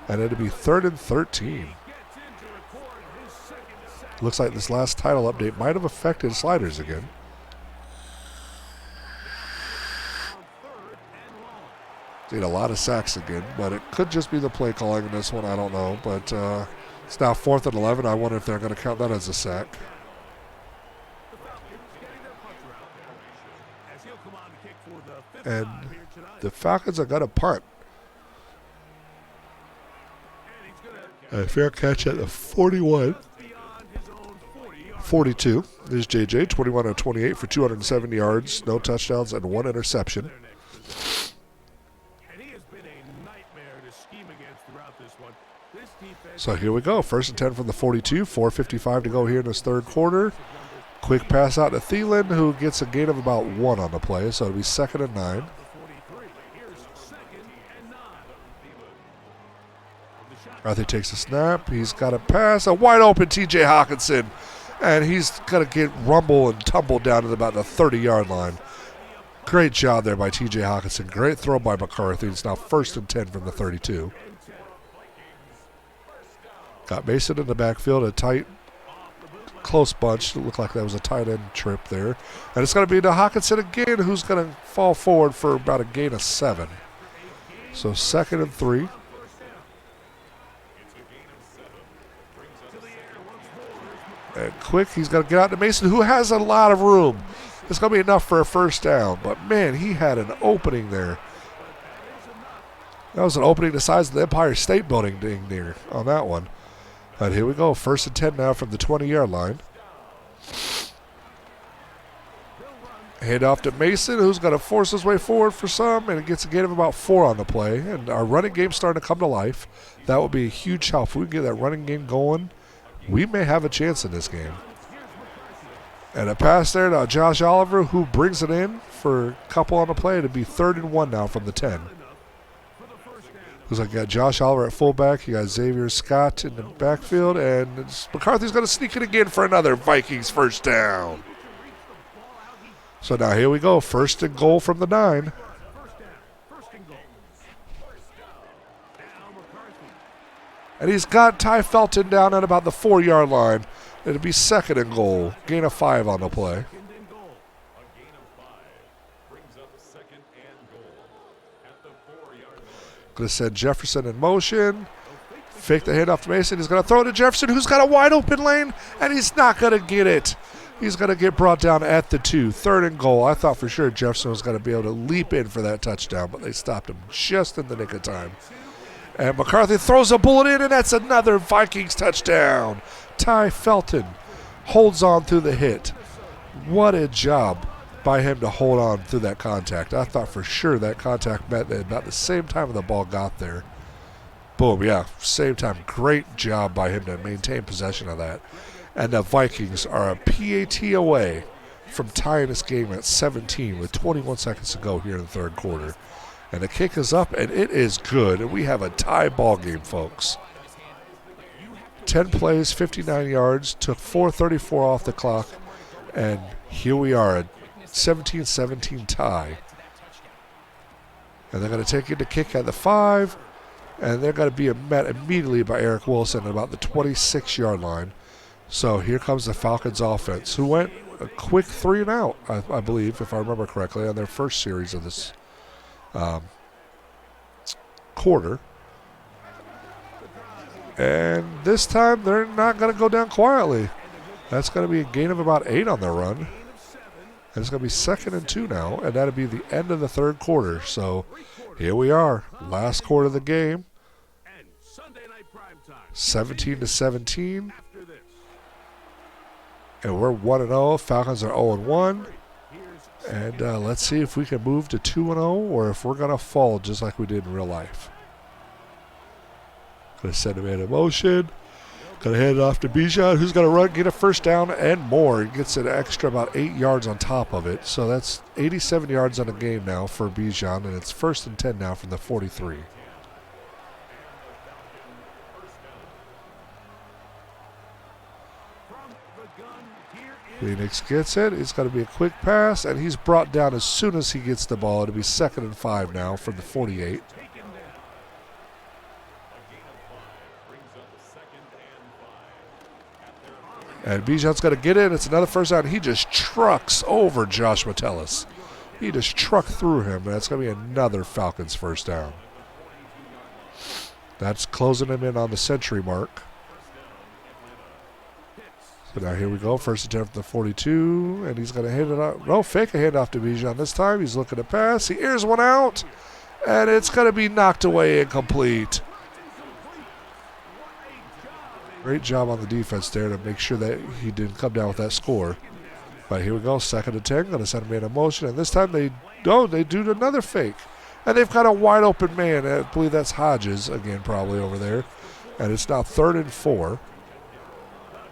and it'll be 3rd and 13. Looks like this last title update might have affected sliders again. Seen a lot of sacks again, but it could just be the play calling in this one. I don't know, but it's now 4th and 11. I wonder if they're going to count that as a sack. And the Falcons are going to punt. A fair catch at the 41. 42 is JJ, 21 of 28 for 270 yards, no touchdowns, and 1 interception. So here we go. 1st and 10 from the 42. 4:55 to go here in this third quarter. Quick pass out to Thielen, who gets a gain of about 1 on the play. So it'll be 2nd and 9. Arthur takes a snap. He's got a pass. A wide open T.J. Hockenson. And he's going to get rumble and tumble down to about the 30-yard line. Great job there by T.J. Hockenson. Great throw by McCarthy. It's now 1st and 10 from the 32. Got Mason in the backfield, a tight, close bunch. It looked like that was a tight end trip there. And it's going to be to Hockenson again, who's going to fall forward for about a gain of 7. So 2nd and 3. And quick, he's going to get out to Mason, who has a lot of room. It's going to be enough for a 1st down. But, man, he had an opening there. That was an opening the size of the Empire State Building ding near on that one. But here we go. 1st and 10 now from the 20-yard line. Hand off to Mason, who's going to force his way forward for some, and it gets a gain of about 4 on the play. And our running game's starting to come to life. That would be a huge help. If we can get that running game going, we may have a chance in this game. And a pass there to Josh Oliver, who brings it in for a couple on the play. It'll be 3rd and 1 now from the 10. Looks like you got Josh Oliver at fullback. You got Xavier Scott in the backfield. And McCarthy's going to sneak it again for another Vikings 1st down. So now here we go. 1st and goal from the 9. And he's got Ty Felton down at about the 4-yard line. It'll be 2nd and goal. Gain of 5 on the play. Going to send Jefferson in motion. Fake the handoff to Mason. He's going to throw it to Jefferson, who's got a wide open lane, and he's not going to get it. He's going to get brought down at the 2. 3rd and goal. I thought for sure Jefferson was going to be able to leap in for that touchdown, but they stopped him just in the nick of time. And McCarthy throws a bullet in, and that's another Vikings touchdown. Ty Felton holds on through the hit. What a job by him to hold on through that contact. I thought for sure that contact met at about the same time the ball got there. Boom, yeah, same time. Great job by him to maintain possession of that. And the Vikings are a PAT away from tying this game at 17 with 21 seconds to go here in the 3rd quarter. And the kick is up, and it is good. And we have a tie ball game, folks. 10 plays, 59 yards, took 4:34 off the clock, and here we are, a 17-17 tie. And they're going to take it to kick at the 5, and they're going to be met immediately by Eric Wilson at about the 26-yard line. So here comes the Falcons offense, who went a quick 3 and out, I believe, if I remember correctly, on their first series of this quarter. And this time they're not going to go down quietly. That's going to be a gain of about 8 on their run. And it's going to be 2nd and 2 now, and that'll be the end of the 3rd quarter. So here we are, last quarter of the game. 17-17. And we're 1-0. Falcons are 0-1. And let's see if we can move to 2-0 or if we're going to fall just like we did in real life. Going to send him in motion. Going to hand it off to Bijan, who's going to run, get a 1st down and more. He gets an extra about 8 yards on top of it. So that's 87 yards on the game now for Bijan, and it's 1st and 10 now from the 43. Phoenix gets it. It's going to be a quick pass, and he's brought down as soon as he gets the ball. It'll be 2nd and 5 now from the 48. And Bijan's going to get in. It's another 1st down. He just trucks over Josh Metellus. He just trucked through him, and that's going to be another Falcons 1st down. That's closing him in on the century mark. So now here we go. 1st and 10 from the 42, and he's going to hand it off. No, fake a handoff to Bijan this time. He's looking to pass. He airs one out, and it's going to be knocked away incomplete. Great job on the defense there to make sure that he didn't come down with that score. But here we go, 2nd and 10. Going to send him in motion, and this time they do another fake. And they've got a wide open man. I believe that's Hodges again, probably over there. And it's now 3rd and 4.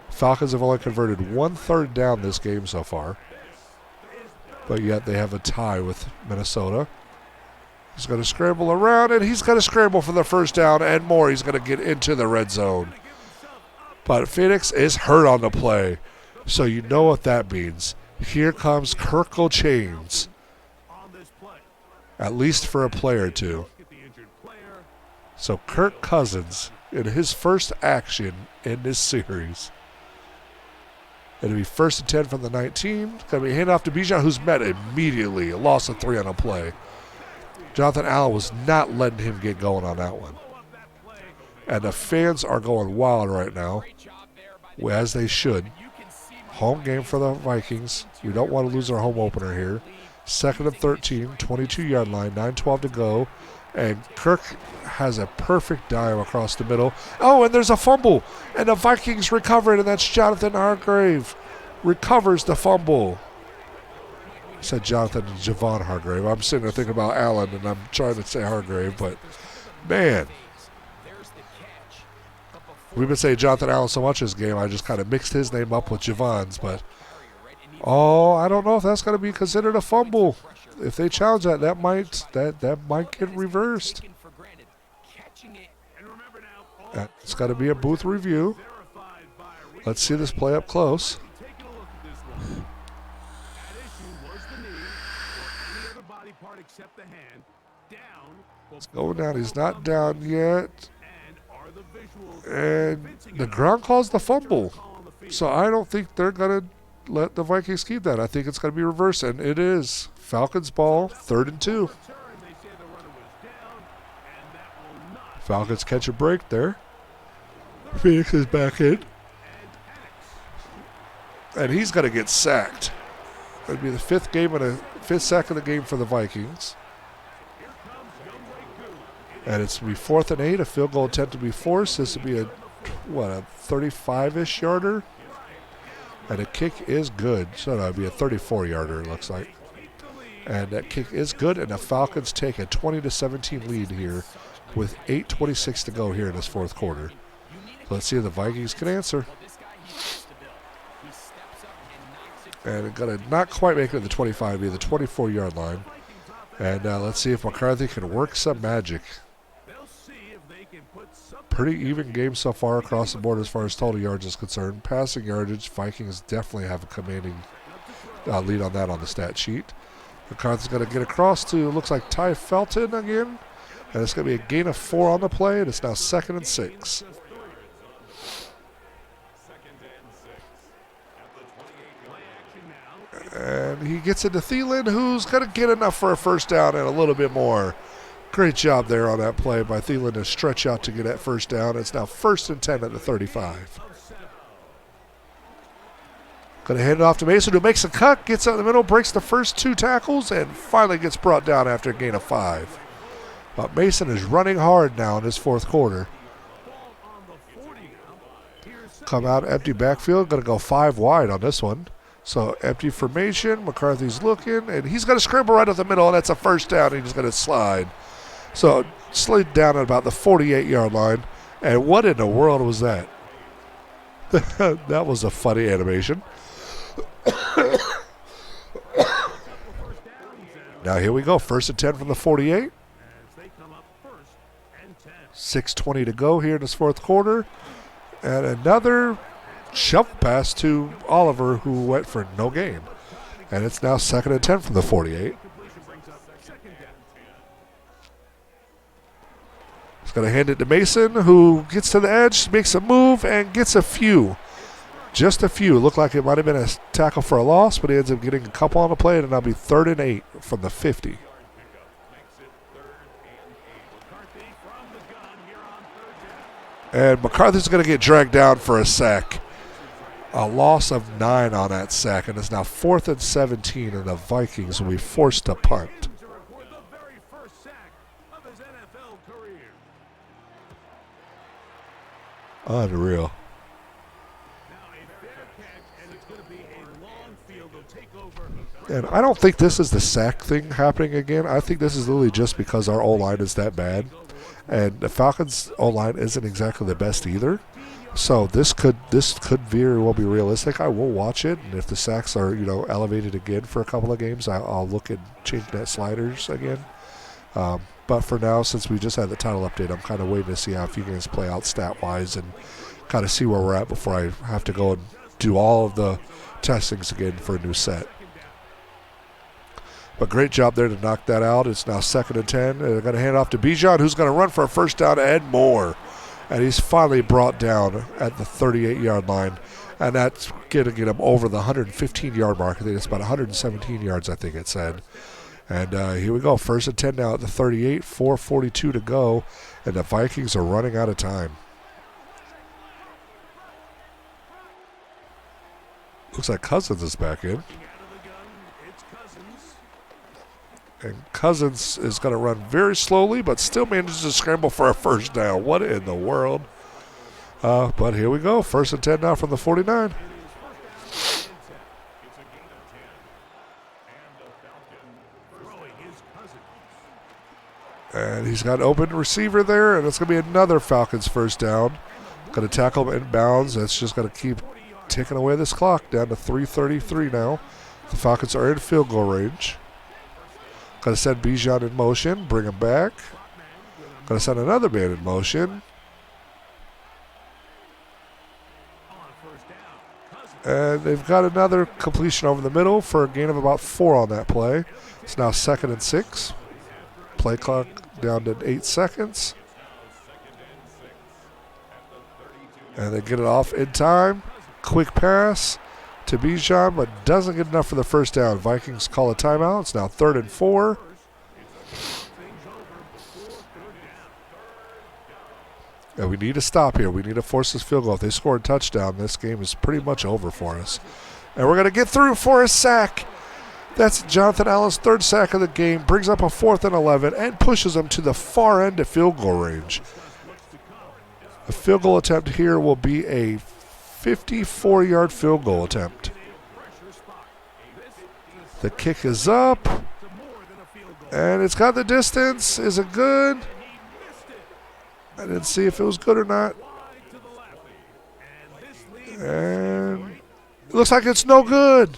Falcons have only converted 1 third down this game so far. But yet they have a tie with Minnesota. He's going to scramble around, and he's going to scramble for the first down and more. He's going to get into the red zone. But Phoenix is hurt on the play. So you know what that means. Here comes Kirkle Chains. At least for a play or two. So Kirk Cousins, in his first action in this series. It'll be 1st and 10 from the 19. Going to be handed off to Bijan, who's met immediately. A loss of 3 on a play. Jonathan Allen was not letting him get going on that one. And the fans are going wild right now, as they should. Home game for the Vikings. You don't want to lose our home opener here. 2nd and 13, 22-yard line, 9:12 to go. And Kirk has a perfect dive across the middle. Oh, and there's a fumble. And the Vikings recover it, and that's Jonathan Hargrave. Recovers the fumble. I said Jonathan and Javon Hargrave. I'm sitting there thinking about Allen, and I'm trying to say Hargrave, but man. We've been saying Jonathan Allen so much this game, I just kind of mixed his name up with Javon's, but I don't know if that's going to be considered a fumble. If they challenge that, that might get reversed. It's got to be a booth review. Let's see this play up close. It's going down. He's not down yet. And the ground calls the fumble. So I don't think they're going to let the Vikings keep that. I think it's going to be reversed, and it is. Falcons ball, 3rd and 2. Falcons catch a break there. Phoenix is back in. And he's going to get sacked. It'll be the 5th sack of the game for the Vikings. And it's going to be 4th and 8. A field goal attempt to be forced. This will be a 35-ish yarder. And the kick is good. So that'll be a 34-yarder, it looks like. And that kick is good, and the Falcons take a 20-17 lead here with 8:26 to go here in this 4th quarter. So let's see if the Vikings can answer. And going to not quite make it to the 25, be the 24-yard line. And let's see if McCarthy can work some magic. Pretty even game so far across the board as far as total yards is concerned. Passing yardage, Vikings definitely have a commanding lead on that on the stat sheet. McCarthy's going to get across to, looks like Ty Felton again. And it's going to be a gain of 4 on the play, and it's now 2nd and 6. And he gets into Thielen, who's going to get enough for a first down and a little bit more. Great job there on that play by Thielen to stretch out to get that first down. It's now 1st and 10 at the 35. Going to hand it off to Mason, who makes a cut, gets out in the middle, breaks the first 2 tackles, and finally gets brought down after a gain of 5. But Mason is running hard now in this 4th quarter. Come out empty backfield, going to go 5 wide on this one. So empty formation, McCarthy's looking, and he's going to scramble right up the middle, and that's a first down, and he's going to slide. So slid down at about the 48-yard line, and what in the world was that? That was a funny animation. Now here we go, 1st and 10 from the 48. 6:20 to go here in this 4th quarter. And another shovel pass to Oliver, who went for no gain. And it's now 2nd and 10 from the 48. He's going to hand it to Mason, who gets to the edge, makes a move, and gets a few. Just a few. Looked like it might have been a tackle for a loss, but he ends up getting a couple on the play, and it'll be 3rd and 8 from the 50. And McCarthy's going to get dragged down for a sack. A loss of 9 on that sack, and it's now 4th and 17, and the Vikings will be forced to punt. Unreal. And I don't think this is the sack thing happening again. I think this is literally just because our O-line is that bad. And the Falcons' O-line isn't exactly the best either. So this could very well be realistic. I will watch it, and if the sacks are elevated again for a couple of games, I'll look at changing that sliders again. But for now, since we just had the title update, I'm kind of waiting to see how a few games play out stat-wise and kind of see where we're at before I have to go and do all of the testings again for a new set. But great job there to knock that out. It's now 2nd and 10. And they're going to hand it off to Bijan, who's going to run for a first down and more. And he's finally brought down at the 38-yard line. And that's going to get him over the 115-yard mark. I think it's about 117 yards, I think it said. And here we go. 1st and 10 now at the 38. 4:42 to go. And the Vikings are running out of time. Looks like Cousins is back in. And Cousins is going to run very slowly, but still manages to scramble for a first down. What in the world? But here we go. 1st and 10 now from the 49. And he's got an open receiver there, and it's going to be another Falcons first down. Going to tackle him inbounds. That's just going to keep ticking away this clock down to 3:33 now. The Falcons are in field goal range. Going to send Bijan in motion, bring him back. Going to send another man in motion. And they've got another completion over the middle for a gain of about 4 on that play. It's now 2nd and 6. Play clock down to 8 seconds. And they get it off in time. Quick pass to Bijan, but doesn't get enough for the first down. Vikings call a timeout. It's now 3rd and 4. And we need to stop here. We need to force this field goal. If they score a touchdown, this game is pretty much over for us. And we're going to get through for a sack. That's Jonathan Allen's 3rd sack of the game. Brings up a 4th and 11 and pushes them to the far end of field goal range. The field goal attempt here will be a 54-yard field goal attempt. The kick is up. And it's got the distance. Is it good? I didn't see if it was good or not. And it looks like it's no good.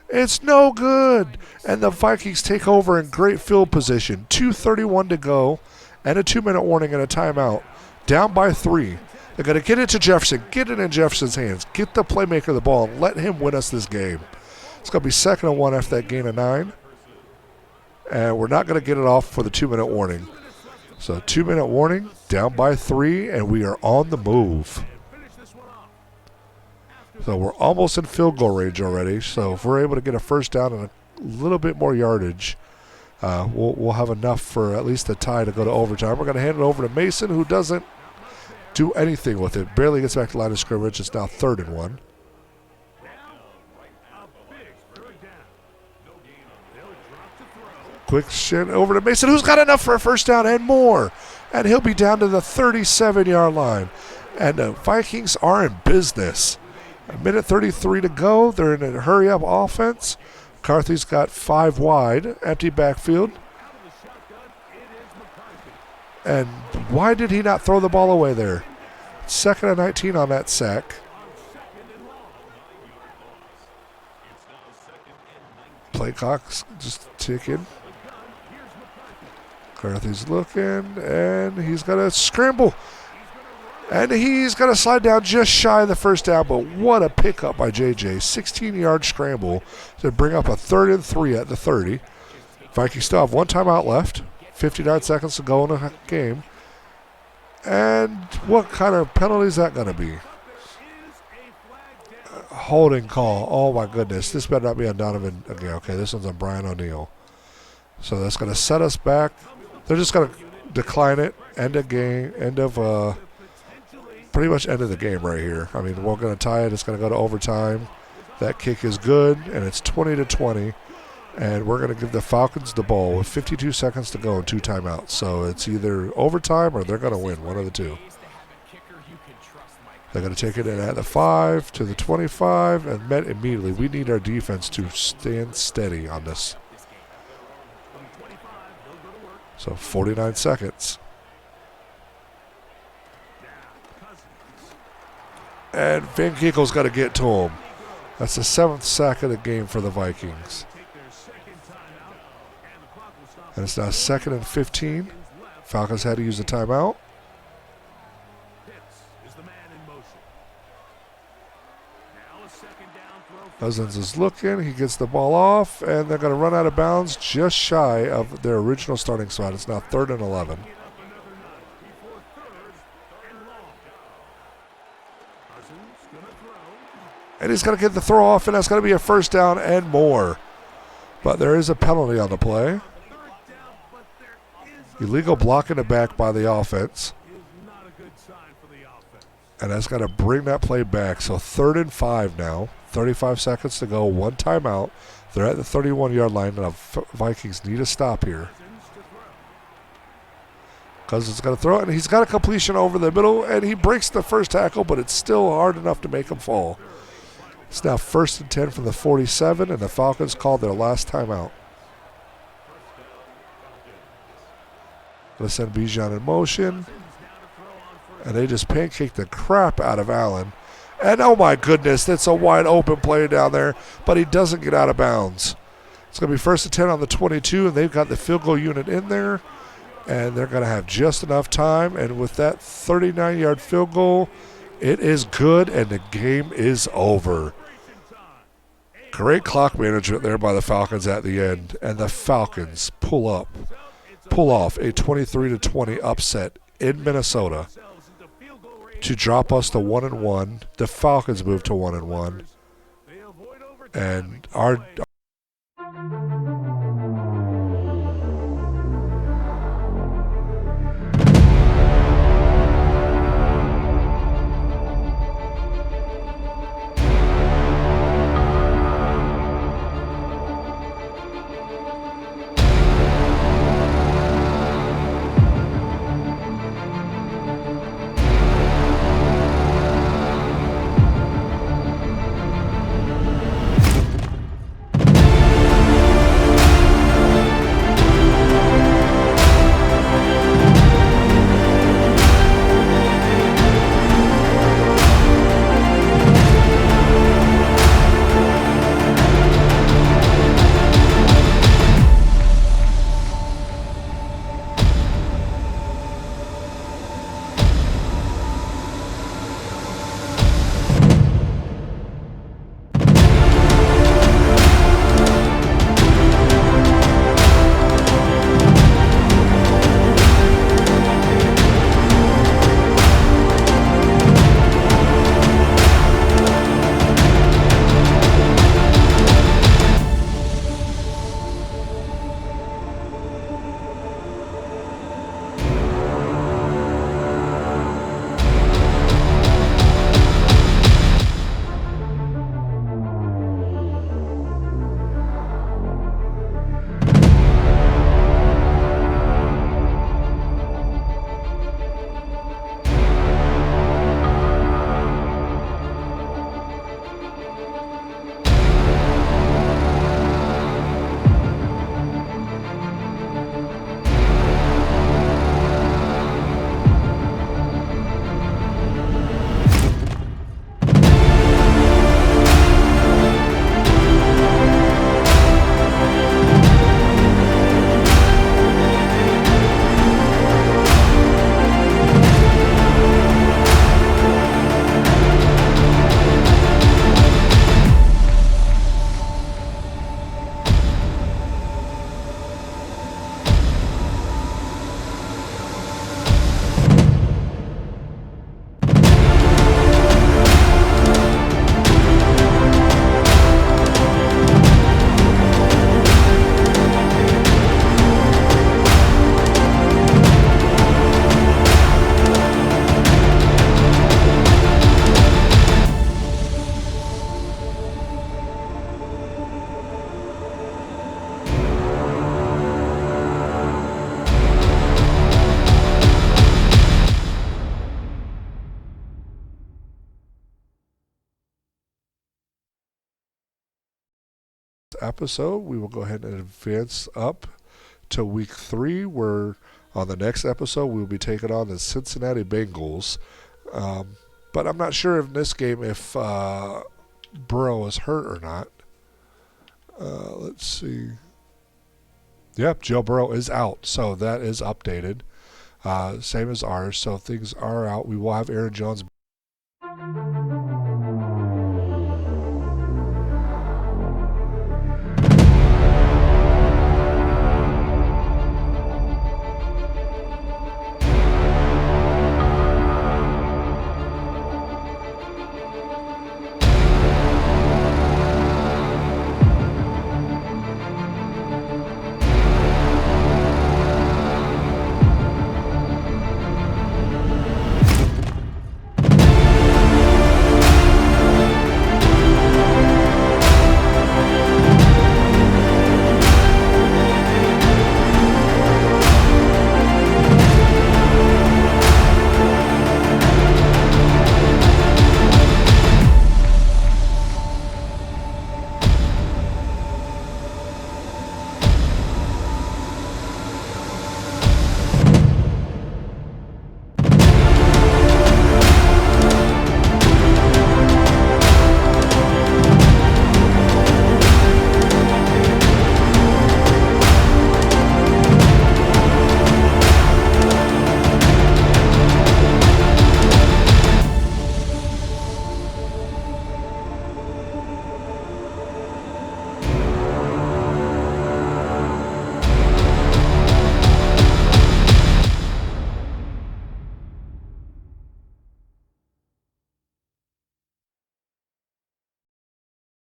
It's no good. And the Vikings take over in great field position. 2:31 to go and a 2-minute warning and a timeout. Down by 3. They're going to get it to Jefferson. Get it in Jefferson's hands. Get the playmaker the ball and let him win us this game. It's going to be 2nd and 1 after that gain of 9. And we're not going to get it off for the 2-minute warning. So 2-minute warning, down by 3, and we are on the move. So we're almost in field goal range already. So if we're able to get a first down and a little bit more yardage, we'll have enough for at least a tie to go to overtime. We're going to hand it over to Mason, who doesn't do anything with it. Barely gets back to the line of scrimmage. It's now 3rd and 1. Quick shit over to Mason, who's got enough for a first down and more. And he'll be down to the 37-yard line. And the Vikings are in business. 1:33 to go. They're in a hurry-up offense. McCarthy's got 5 wide, empty backfield. And why did he not throw the ball away there? 2nd and 19 on that sack. Play clock's just ticking. McCarthy's looking, and he's going to scramble. And he's going to slide down just shy of the first down, but what a pickup by JJ. 16-yard scramble to bring up a 3rd and 3 at the 30. Vikings still have 1 timeout left. 59 seconds to go in the game. And what kind of penalty is that going to be? Holding call. Oh, my goodness. This better not be on Donovan again. Okay, this one's on Brian O'Neill. So that's going to set us back. They're just going to decline it. End of game. Pretty much end of the game right here. I mean, we're going to tie it. It's going to go to overtime. That kick is good, and it's 20-20. And we're going to give the Falcons the ball with 52 seconds to go and 2 timeouts. So it's either overtime or they're going to win, one of the two. They're going to take it in at the 5 to the 25, and immediately we need our defense to stand steady on this. So 49 seconds. And Van Keekel's got to get to him. That's the 7th sack of the game for the Vikings. And it's now 2nd and 15. Falcons had to use a timeout. Cousins is looking. He gets the ball off, and they're going to run out of bounds just shy of their original starting spot. It's now 3rd and 11. And he's going to get the throw off, and that's going to be a first down and more. But there is a penalty on the play. Illegal blocking the back by the offense. And that's got to bring that play back. So 3rd and 5 now. 35 seconds to go. 1 timeout. They're at the 31-yard line, and the Vikings need a stop here. Cousins going to throw it, and he's got a completion over the middle, and he breaks the first tackle, but it's still hard enough to make him fall. It's now 1st and 10 from the 47, and the Falcons called their last timeout. Going to send Bijan in motion. And they just pancake the crap out of Allen. And oh my goodness, that's a wide open play down there, but he doesn't get out of bounds. It's going to be 1st and 10 on the 22, and they've got the field goal unit in there. And they're going to have just enough time. And with that 39-yard field goal, it is good, and the game is over. Great clock management there by the Falcons at the end. And the Falcons pull off a 23-20 upset in Minnesota to drop us to 1-1. The Falcons move to 1-1. And our episode, we will go ahead and advance up to week 3, where on the next episode we'll be taking on the Cincinnati Bengals. But I'm not sure in this game if Burrow is hurt or not. Let's see. Yep, Joe Burrow is out, so that is updated. Same as ours, so things are out. We will have Aaron Jones